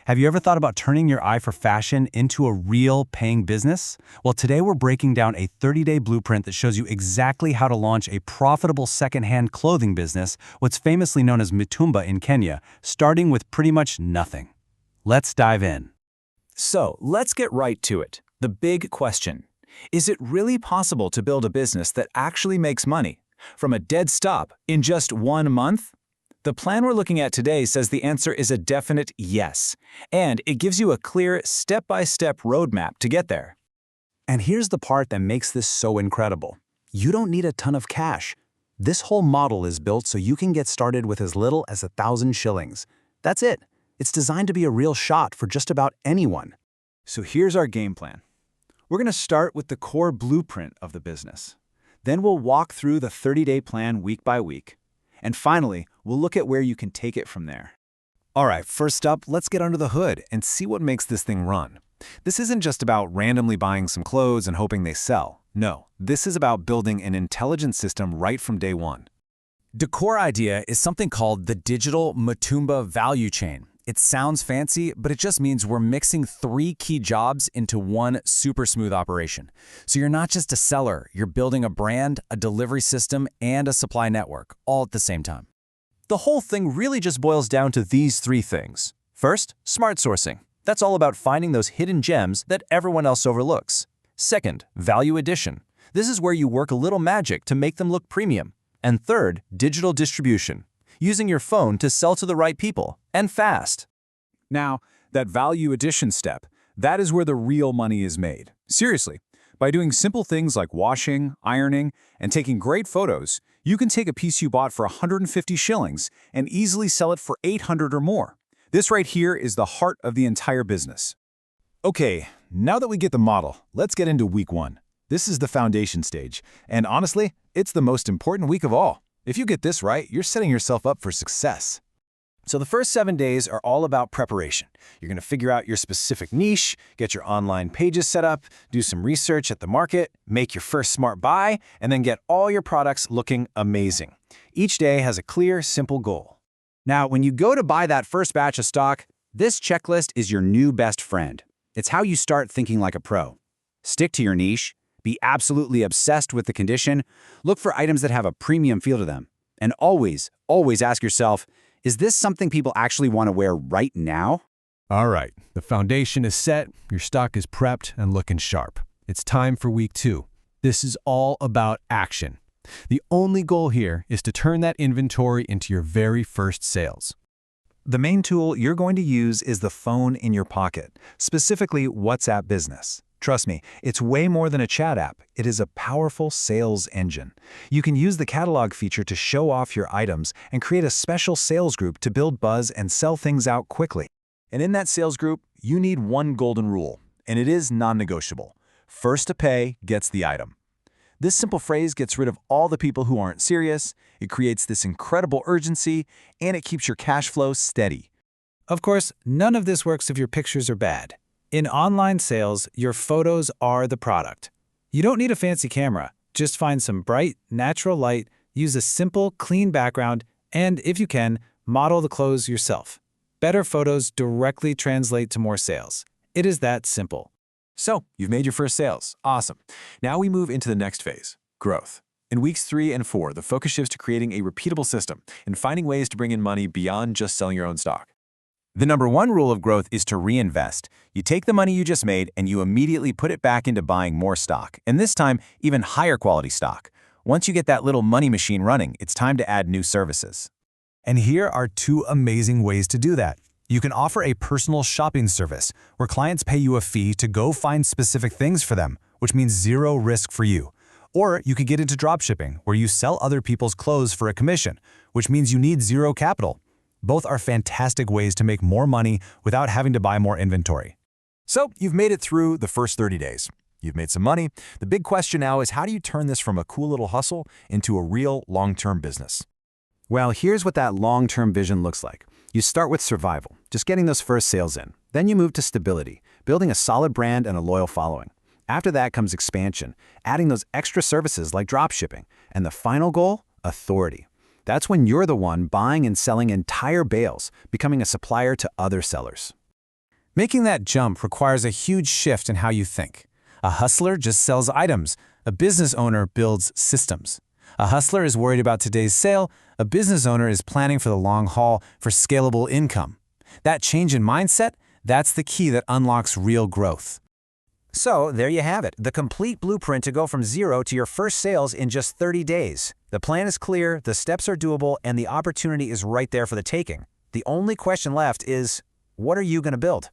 Have you ever thought about turning your eye for fashion into a real paying business? Well, today we're breaking down a 30-day blueprint that shows you exactly how to launch a profitable secondhand clothing business, what's famously known as Mitumba in Kenya, starting with pretty much nothing. Let's dive in. So, let's get right to it. The big question. Is it really possible to build a business that actually makes money from a dead stop in just 1 month? The plan we're looking at today says the answer is a definite yes, and it gives you a clear step-by-step roadmap to get there. And here's the part that makes this so incredible. You don't need a ton of cash. This whole model is built so you can get started with as little as 1,000 shillings. That's it. It's designed to be a real shot for just about anyone. So here's our game plan. We're going to start with the core blueprint of the business. Then we'll walk through the 30-day plan week by week. And finally, we'll look at where you can take it from there. All right, first up, let's get under the hood and see what makes this thing run. This isn't just about randomly buying some clothes and hoping they sell. No, this is about building an intelligent system right from day one. The core idea is something called the digital Mitumba value chain. It sounds fancy, but it just means we're mixing 3 key jobs into one super smooth operation. So you're not just a seller, you're building a brand, a delivery system, and a supply network, all at the same time. The whole thing really just boils down to these 3 things. First, smart sourcing. That's all about finding those hidden gems that everyone else overlooks. Second, value addition. This is where you work a little magic to make them look premium. And third, digital distribution. Using your phone to sell to the right people, and fast. Now, that value addition step, that is where the real money is made. Seriously, by doing simple things like washing, ironing, and taking great photos, you can take a piece you bought for 150 shillings and easily sell it for 800 or more. This right here is the heart of the entire business. Okay, now that we get the model, let's get into week 1. This is the foundation stage, and honestly, it's the most important week of all. If you get this right, you're setting yourself up for success. So the first 7 days are all about preparation. You're going to figure out your specific niche, get your online pages set up, do some research at the market, make your first smart buy, and then get all your products looking amazing. Each day has a clear, simple goal. Now, when you go to buy that first batch of stock, this checklist is your new best friend. It's how you start thinking like a pro. Stick to your niche. Be absolutely obsessed with the condition. Look for items that have a premium feel to them. And always, always ask yourself, is this something people actually want to wear right now? All right, the foundation is set, your stock is prepped and looking sharp. It's time for week 2. This is all about action. The only goal here is to turn that inventory into your very first sales. The main tool you're going to use is the phone in your pocket, specifically WhatsApp Business. Trust me, it's way more than a chat app. It is a powerful sales engine. You can use the catalog feature to show off your items and create a special sales group to build buzz and sell things out quickly. And in that sales group, you need one golden rule, and it is non-negotiable. First to pay gets the item. This simple phrase gets rid of all the people who aren't serious, it creates this incredible urgency, and it keeps your cash flow steady. Of course, none of this works if your pictures are bad. In online sales, your photos are the product. You don't need a fancy camera. Just find some bright, natural light, use a simple, clean background, and if you can, model the clothes yourself. Better photos directly translate to more sales. It is that simple. So, you've made your first sales. Awesome. Now we move into the next phase, growth. In weeks 3 and 4, the focus shifts to creating a repeatable system and finding ways to bring in money beyond just selling your own stock. The number 1 rule of growth is to reinvest. You take the money you just made and you immediately put it back into buying more stock, and this time, even higher quality stock. Once you get that little money machine running, it's time to add new services. And here are 2 amazing ways to do that. You can offer a personal shopping service where clients pay you a fee to go find specific things for them, which means 0 risk for you. Or you could get into dropshipping, where you sell other people's clothes for a commission, which means you need 0 capital. Both are fantastic ways to make more money without having to buy more inventory. So, you've made it through the first 30 days. You've made some money. The big question now is, how do you turn this from a cool little hustle into a real long-term business? Well, here's what that long-term vision looks like. You start with survival, just getting those first sales in. Then you move to stability, building a solid brand and a loyal following. After that comes expansion, adding those extra services like dropshipping. And the final goal? Authority. That's when you're the one buying and selling entire bales, becoming a supplier to other sellers. Making that jump requires a huge shift in how you think. A hustler just sells items. A business owner builds systems. A hustler is worried about today's sale. A business owner is planning for the long haul for scalable income. That change in mindset, that's the key that unlocks real growth. So, there you have it, the complete blueprint to go from zero to your first sales in just 30 days. The plan is clear, the steps are doable, and the opportunity is right there for the taking. The only question left is, what are you going to build?